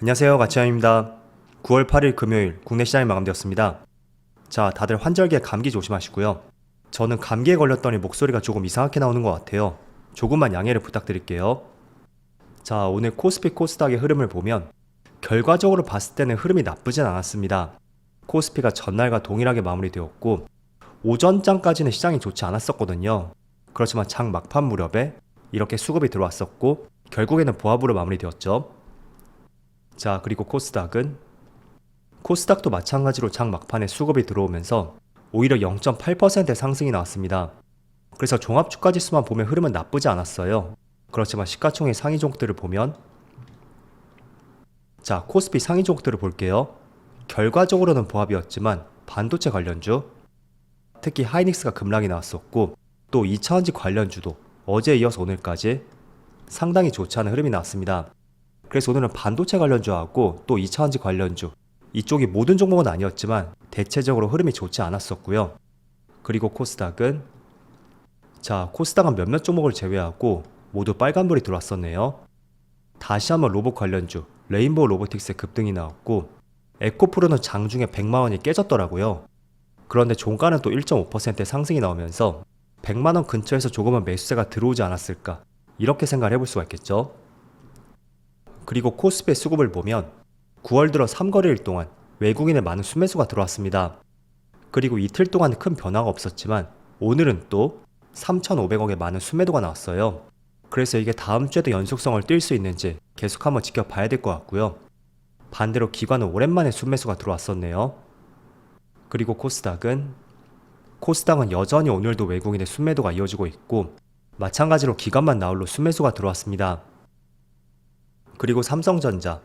안녕하세요, 가치현입니다. 9월 8일 금요일 국내 시장이 마감되었습니다. 자, 다들 환절기에 감기 조심하시고요. 저는 감기에 걸렸더니 목소리가 조금 이상하게 나오는 것 같아요. 조금만 양해를 부탁드릴게요. 자, 오늘 코스피 코스닥의 흐름을 보면 결과적으로 봤을 때는 흐름이 나쁘진 않았습니다. 코스피가 전날과 동일하게 마무리되었고 오전장까지는 시장이 좋지 않았었거든요. 그렇지만 장 막판 무렵에 이렇게 수급이 들어왔었고 결국에는 보합으로 마무리되었죠. 자, 그리고 코스닥도 마찬가지로 장 막판에 수급이 들어오면서 오히려 0.8%의 상승이 나왔습니다. 그래서 종합주가 지수만 보면 흐름은 나쁘지 않았어요. 그렇지만 시가총액 상위 종목들을 보면, 자, 코스피 상위 종목들을 볼게요. 결과적으로는 보합이었지만 반도체 관련주, 특히 하이닉스가 급락이 나왔었고 또 2차전지 관련주도 어제에 이어서 오늘까지 상당히 좋지 않은 흐름이 나왔습니다. 그래서 오늘은 반도체 관련주하고 또 2차전지 관련주, 이쪽이 모든 종목은 아니었지만 대체적으로 흐름이 좋지 않았었고요. 그리고 코스닥은 몇몇 종목을 제외하고 모두 빨간불이 들어왔었네요. 다시 한번 로봇 관련주 레인보우 로보틱스의 급등이 나왔고 에코프로는 장중에 100만원이 깨졌더라고요. 그런데 종가는 또 1.5%의 상승이 나오면서 100만원 근처에서 조금은 매수세가 들어오지 않았을까, 이렇게 생각을 해볼 수가 있겠죠. 그리고 코스피의 수급을 보면 9월 들어 3거래일 동안 외국인의 많은 순매수가 들어왔습니다. 그리고 이틀 동안 큰 변화가 없었지만 오늘은 또 3,500억의 많은 순매도가 나왔어요. 그래서 이게 다음 주에도 연속성을 띌 수 있는지 계속 한번 지켜봐야 될 것 같고요. 반대로 기관은 오랜만에 순매수가 들어왔었네요. 그리고 코스닥은 여전히 오늘도 외국인의 순매도가 이어지고 있고 마찬가지로 기관만 나홀로 순매수가 들어왔습니다. 그리고 삼성전자,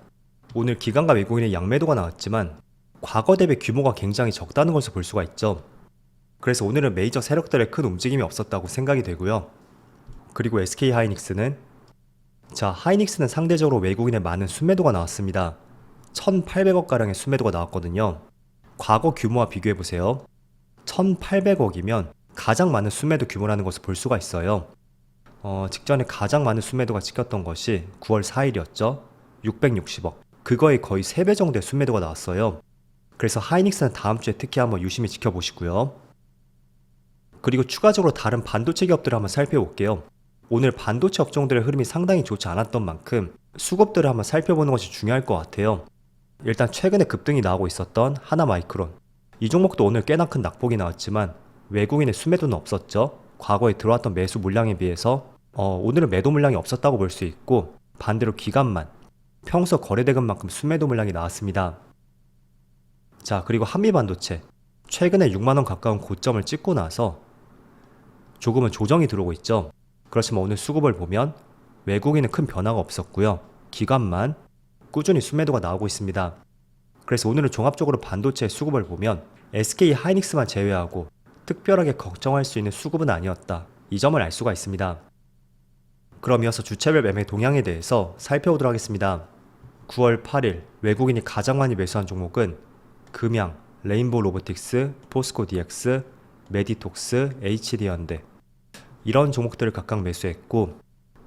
오늘 기관과 외국인의 양매도가 나왔지만 과거 대비 규모가 굉장히 적다는 것을 볼 수가 있죠. 그래서 오늘은 메이저 세력들의 큰 움직임이 없었다고 생각이 되고요. 그리고 SK하이닉스는 상대적으로 외국인의 많은 순매도가 나왔습니다. 1,800억가량의 순매도가 나왔거든요. 과거 규모와 비교해보세요. 1,800억이면 가장 많은 순매도 규모라는 것을 볼 수가 있어요. 직전에 가장 많은 순매도가 찍혔던 것이 9월 4일이었죠. 660억. 그거의 거의 3배 정도의 순매도가 나왔어요. 그래서 하이닉스는 다음 주에 특히 한번 유심히 지켜보시고요. 그리고 추가적으로 다른 반도체 기업들을 한번 살펴볼게요. 오늘 반도체 업종들의 흐름이 상당히 좋지 않았던 만큼 수급들을 한번 살펴보는 것이 중요할 것 같아요. 일단 최근에 급등이 나오고 있었던 하나마이크론, 이 종목도 오늘 꽤나 큰 낙폭이 나왔지만 외국인의 순매도는 없었죠. 과거에 들어왔던 매수 물량에 비해서 오늘은 매도 물량이 없었다고 볼 수 있고, 반대로 기관만 평소 거래대금만큼 순매도 물량이 나왔습니다. 자, 그리고 한미반도체, 최근에 6만원 가까운 고점을 찍고 나서 조금은 조정이 들어오고 있죠. 그렇지만 오늘 수급을 보면 외국인은 큰 변화가 없었고요. 기관만 꾸준히 순매도가 나오고 있습니다. 그래서 오늘은 종합적으로 반도체의 수급을 보면 SK 하이닉스만 제외하고 특별하게 걱정할 수 있는 수급은 아니었다, 이 점을 알 수가 있습니다. 그럼 이어서 주체별 매매 동향에 대해서 살펴보도록 하겠습니다. 9월 8일 외국인이 가장 많이 매수한 종목은 금양, 레인보우 로보틱스, 포스코 DX, 메디톡스, HD현대, 이런 종목들을 각각 매수했고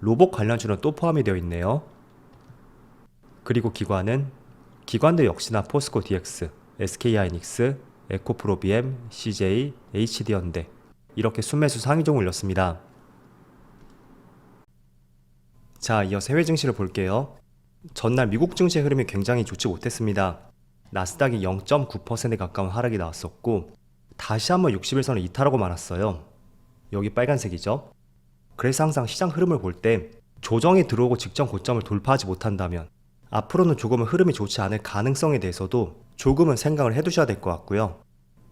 로봇 관련주는 또 포함이 되어 있네요. 그리고 기관도 역시나 포스코 DX, SK하이닉스, 에코프로비엠, CJ, HD현대, 이렇게 순매수 상위종을 올렸습니다. 자, 이어서 해외 증시를 볼게요. 전날 미국 증시의 흐름이 굉장히 좋지 못했습니다. 나스닥이 0.9% 가까운 하락이 나왔었고 다시 한번 60일선을 이탈하고 말았어요. 여기 빨간색이죠. 그래서 항상 시장 흐름을 볼 때 조정이 들어오고 직전 고점을 돌파하지 못한다면 앞으로는 조금은 흐름이 좋지 않을 가능성에 대해서도 조금은 생각을 해두셔야 될 것 같고요.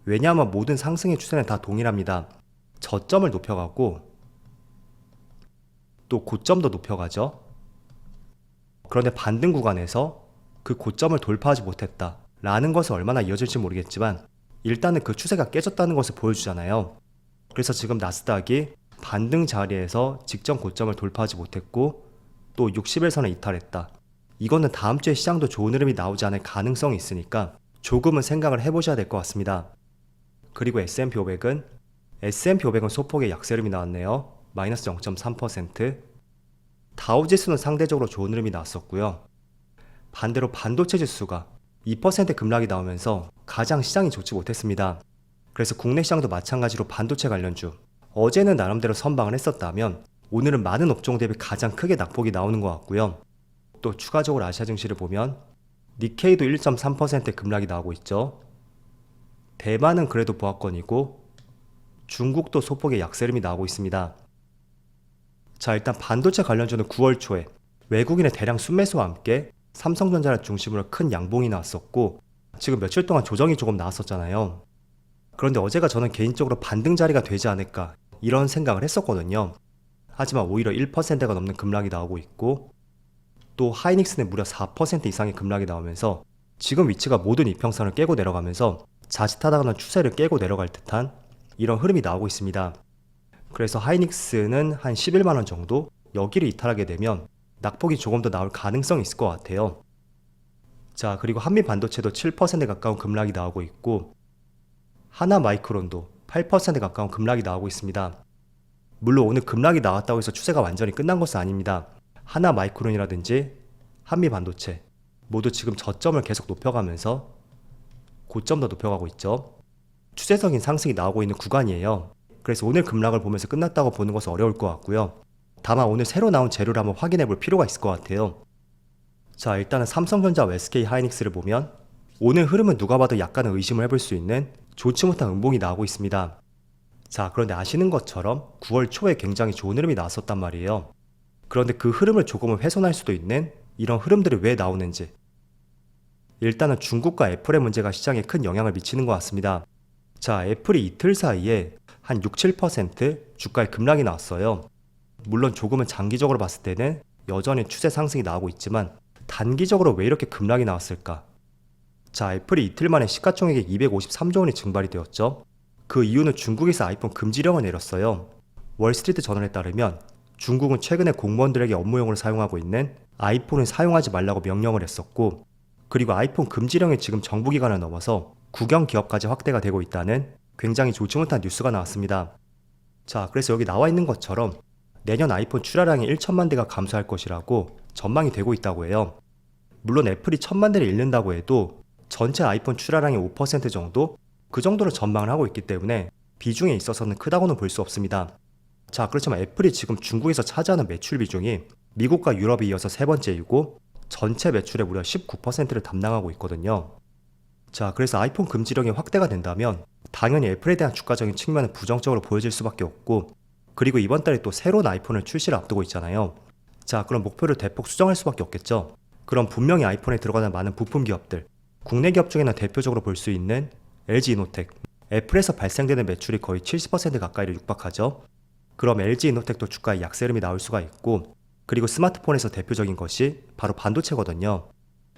왜냐하면 모든 상승의 추세는 다 동일합니다. 저점을 높여가고 또 고점도 높여가죠. 그런데 반등 구간에서 그 고점을 돌파하지 못했다 라는 것은 얼마나 이어질지 모르겠지만 일단은 그 추세가 깨졌다는 것을 보여주잖아요. 그래서 지금 나스닥이 반등 자리에서 직전 고점을 돌파하지 못했고 또 60일선을 이탈했다, 이거는 다음 주에 시장도 좋은 흐름이 나오지 않을 가능성이 있으니까 조금은 생각을 해보셔야 될 것 같습니다. 그리고 S&P 500은 소폭의 약세 흐름이 나왔네요. 마이너스 0.3%. 다우지수는 상대적으로 좋은 흐름이 나왔었고요. 반대로 반도체 지수가 2% 급락이 나오면서 가장 시장이 좋지 못했습니다. 그래서 국내 시장도 마찬가지로 반도체 관련주, 어제는 나름대로 선방을 했었다면 오늘은 많은 업종 대비 가장 크게 낙폭이 나오는 것 같고요. 또 추가적으로 아시아 증시를 보면 니케이도 1.3% 급락이 나오고 있죠. 대만은 그래도 보합권이고 중국도 소폭의 약세름이 나오고 있습니다. 자, 일단 반도체 관련주는 9월 초에 외국인의 대량 순매수와 함께 삼성전자를 중심으로 큰 양봉이 나왔었고 지금 며칠 동안 조정이 조금 나왔었잖아요. 그런데 어제가 저는 개인적으로 반등 자리가 되지 않을까 이런 생각을 했었거든요. 하지만 오히려 1%가 넘는 급락이 나오고 있고 또 하이닉스는 무려 4% 이상의 급락이 나오면서 지금 위치가 모든 이평선을 깨고 내려가면서 자칫하다가는 추세를 깨고 내려갈 듯한 이런 흐름이 나오고 있습니다. 그래서 하이닉스는 한 11만원 정도 여기를 이탈하게 되면 낙폭이 조금 더 나올 가능성이 있을 것 같아요. 자, 그리고 한미 반도체도 7% 가까운 급락이 나오고 있고 하나 마이크론도 8% 가까운 급락이 나오고 있습니다. 물론 오늘 급락이 나왔다고 해서 추세가 완전히 끝난 것은 아닙니다. 하나 마이크론이라든지 한미 반도체 모두 지금 저점을 계속 높여가면서 고점도 높여가고 있죠. 추세적인 상승이 나오고 있는 구간이에요. 그래서 오늘 급락을 보면서 끝났다고 보는 것은 어려울 것 같고요. 다만 오늘 새로 나온 재료를 한번 확인해 볼 필요가 있을 것 같아요. 자, 일단은 삼성전자와 SK 하이닉스를 보면 오늘 흐름은 누가 봐도 약간은 의심을 해볼 수 있는 좋지 못한 음봉이 나오고 있습니다. 자, 그런데 아시는 것처럼 9월 초에 굉장히 좋은 흐름이 나왔었단 말이에요. 그런데 그 흐름을 조금은 훼손할 수도 있는 이런 흐름들이 왜 나오는지, 일단은 중국과 애플의 문제가 시장에 큰 영향을 미치는 것 같습니다. 자, 애플이 이틀 사이에 한 6, 7% 주가에 급락이 나왔어요. 물론 조금은 장기적으로 봤을 때는 여전히 추세 상승이 나오고 있지만 단기적으로 왜 이렇게 급락이 나왔을까? 자, 애플이 이틀 만에 시가총액이 253조 원이 증발이 되었죠. 그 이유는 중국에서 아이폰 금지령을 내렸어요. 월스트리트 저널에 따르면 중국은 최근에 공무원들에게 업무용으로 사용하고 있는 아이폰을 사용하지 말라고 명령을 했었고, 그리고 아이폰 금지령이 지금 정부기관을 넘어서 국영기업까지 확대가 되고 있다는 굉장히 좋지 못한 뉴스가 나왔습니다. 자, 그래서 여기 나와 있는 것처럼 내년 아이폰 출하량이 1천만 대가 감소할 것이라고 전망이 되고 있다고 해요. 물론 애플이 1천만 대를 잃는다고 해도 전체 아이폰 출하량의 5% 정도? 그 정도로 전망을 하고 있기 때문에 비중에 있어서는 크다고는 볼 수 없습니다. 자, 그렇지만 애플이 지금 중국에서 차지하는 매출 비중이 미국과 유럽에 이어서 세 번째이고 전체 매출의 무려 19%를 담당하고 있거든요. 자, 그래서 아이폰 금지령이 확대가 된다면 당연히 애플에 대한 주가적인 측면은 부정적으로 보여질 수밖에 없고, 그리고 이번 달에 또 새로운 아이폰을 출시를 앞두고 있잖아요. 자, 그럼 목표를 대폭 수정할 수밖에 없겠죠. 그럼 분명히 아이폰에 들어가는 많은 부품 기업들, 국내 기업 중에는 대표적으로 볼 수 있는 LG이노텍, 애플에서 발생되는 매출이 거의 70% 가까이를 육박하죠. 그럼 LG이노텍도 주가에 약세 흐름이 나올 수가 있고, 그리고 스마트폰에서 대표적인 것이 바로 반도체거든요.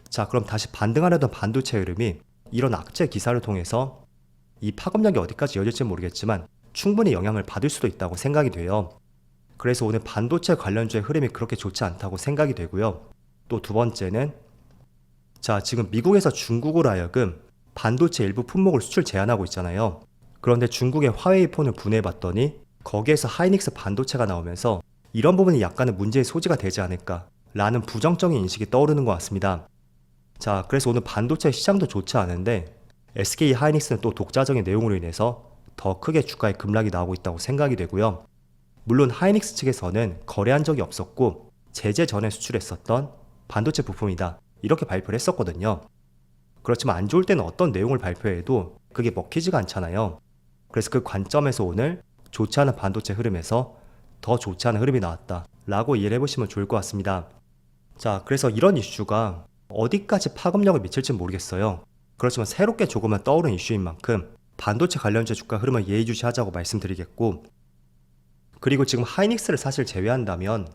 자, 그럼 다시 반등하려던 반도체 흐름이 이런 악재 기사를 통해서 이 파급력이 어디까지 이어질지 모르겠지만 충분히 영향을 받을 수도 있다고 생각이 돼요. 그래서 오늘 반도체 관련주의 흐름이 그렇게 좋지 않다고 생각이 되고요. 또 두 번째는, 자, 지금 미국에서 중국으로 하여금 반도체 일부 품목을 수출 제한하고 있잖아요. 그런데 중국의 화웨이 폰을 분해해봤더니 거기에서 하이닉스 반도체가 나오면서 이런 부분이 약간은 문제의 소지가 되지 않을까 라는 부정적인 인식이 떠오르는 것 같습니다. 자, 그래서 오늘 반도체 시장도 좋지 않은데 SK 하이닉스는 또 독자적인 내용으로 인해서 더 크게 주가에 급락이 나오고 있다고 생각이 되고요. 물론 하이닉스 측에서는 거래한 적이 없었고 제재 전에 수출했었던 반도체 부품이다 이렇게 발표를 했었거든요. 그렇지만 안 좋을 때는 어떤 내용을 발표해도 그게 먹히지가 않잖아요. 그래서 그 관점에서 오늘 좋지 않은 반도체 흐름에서 더 좋지 않은 흐름이 나왔다 라고 이해를 해보시면 좋을 것 같습니다. 자, 그래서 이런 이슈가 어디까지 파급력을 미칠지 모르겠어요. 그렇지만 새롭게 조금은 떠오른 이슈인 만큼 반도체 관련주 주가 흐름을 예의주시하자고 말씀드리겠고, 그리고 지금 하이닉스를 사실 제외한다면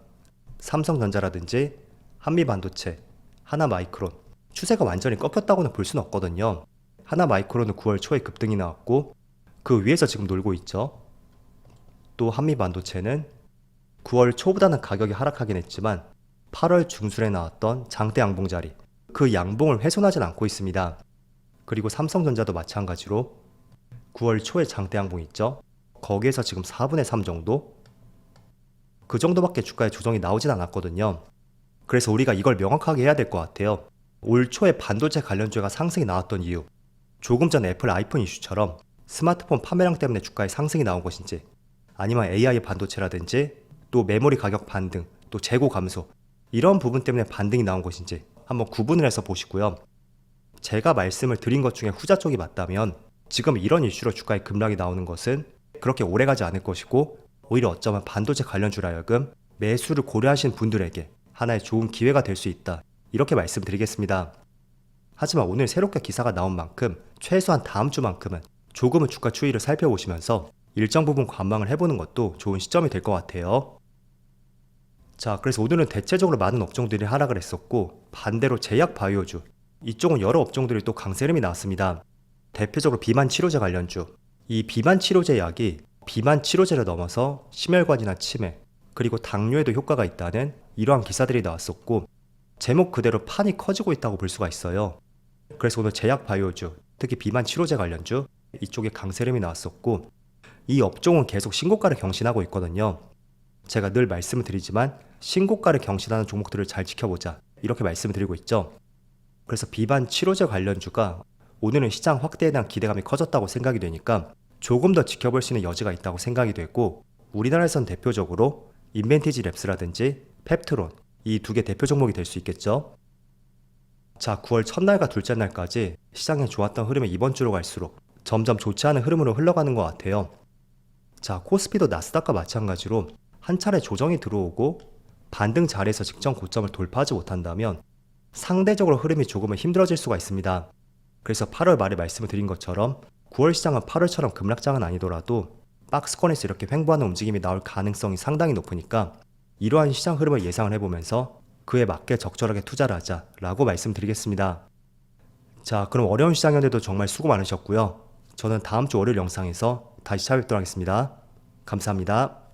삼성전자라든지 한미반도체, 하나마이크론 추세가 완전히 꺾였다고는 볼 수는 없거든요. 하나마이크론은 9월 초에 급등이 나왔고 그 위에서 지금 놀고 있죠. 또 한미반도체는 9월 초보다는 가격이 하락하긴 했지만 8월 중순에 나왔던 장대 양봉 자리, 그 양봉을 훼손하진 않고 있습니다. 그리고 삼성전자도 마찬가지로 9월 초에 장대 양봉 있죠. 거기에서 지금 4분의 3 정도? 그 정도밖에 주가에 조정이 나오진 않았거든요. 그래서 우리가 이걸 명확하게 해야 될 것 같아요. 올 초에 반도체 관련주가 상승이 나왔던 이유, 조금 전 애플 아이폰 이슈처럼 스마트폰 판매량 때문에 주가에 상승이 나온 것인지, 아니면 AI 반도체라든지 또 메모리 가격 반등, 또 재고 감소, 이런 부분 때문에 반등이 나온 것인지 한번 구분을 해서 보시고요. 제가 말씀을 드린 것 중에 후자 쪽이 맞다면 지금 이런 이슈로 주가에 급락이 나오는 것은 그렇게 오래가지 않을 것이고, 오히려 어쩌면 반도체 관련주라 하여금 매수를 고려하신 분들에게 하나의 좋은 기회가 될 수 있다, 이렇게 말씀드리겠습니다. 하지만 오늘 새롭게 기사가 나온 만큼 최소한 다음 주만큼은 조금은 주가 추이를 살펴보시면서 일정 부분 관망을 해보는 것도 좋은 시점이 될 것 같아요. 자, 그래서 오늘은 대체적으로 많은 업종들이 하락을 했었고, 반대로 제약 바이오주, 이쪽은 여러 업종들이 또 강세 흐름이 나왔습니다. 대표적으로 비만 치료제 관련주, 이 비만 치료제 약이 비만 치료제를 넘어서 심혈관이나 치매, 그리고 당뇨에도 효과가 있다는 이러한 기사들이 나왔었고, 제목 그대로 판이 커지고 있다고 볼 수가 있어요. 그래서 오늘 제약 바이오주, 특히 비만 치료제 관련주, 이쪽에 강세 흐름이 나왔었고, 이 업종은 계속 신고가를 경신하고 있거든요. 제가 늘 말씀을 드리지만 신고가를 경신하는 종목들을 잘 지켜보자, 이렇게 말씀을 드리고 있죠. 그래서 비만 치료제 관련주가 오늘은 시장 확대에 대한 기대감이 커졌다고 생각이 되니까 조금 더 지켜볼 수 있는 여지가 있다고 생각이 되고, 우리나라에선 대표적으로 인벤티지 랩스라든지 펩트론, 이 두 개 대표 종목이 될 수 있겠죠. 자, 9월 첫날과 둘째 날까지 시장에 좋았던 흐름이 이번 주로 갈수록 점점 좋지 않은 흐름으로 흘러가는 것 같아요. 자, 코스피도 나스닥과 마찬가지로 한 차례 조정이 들어오고 반등 자리에서 직전 고점을 돌파하지 못한다면 상대적으로 흐름이 조금은 힘들어질 수가 있습니다. 그래서 8월 말에 말씀을 드린 것처럼 9월 시장은 8월처럼 급락장은 아니더라도 박스권에서 이렇게 횡보하는 움직임이 나올 가능성이 상당히 높으니까 이러한 시장 흐름을 예상을 해보면서 그에 맞게 적절하게 투자를 하자라고 말씀드리겠습니다. 자, 그럼 어려운 시장이었는데도 정말 수고 많으셨고요. 저는 다음 주 월요일 영상에서 다시 찾아뵙도록 하겠습니다. 감사합니다.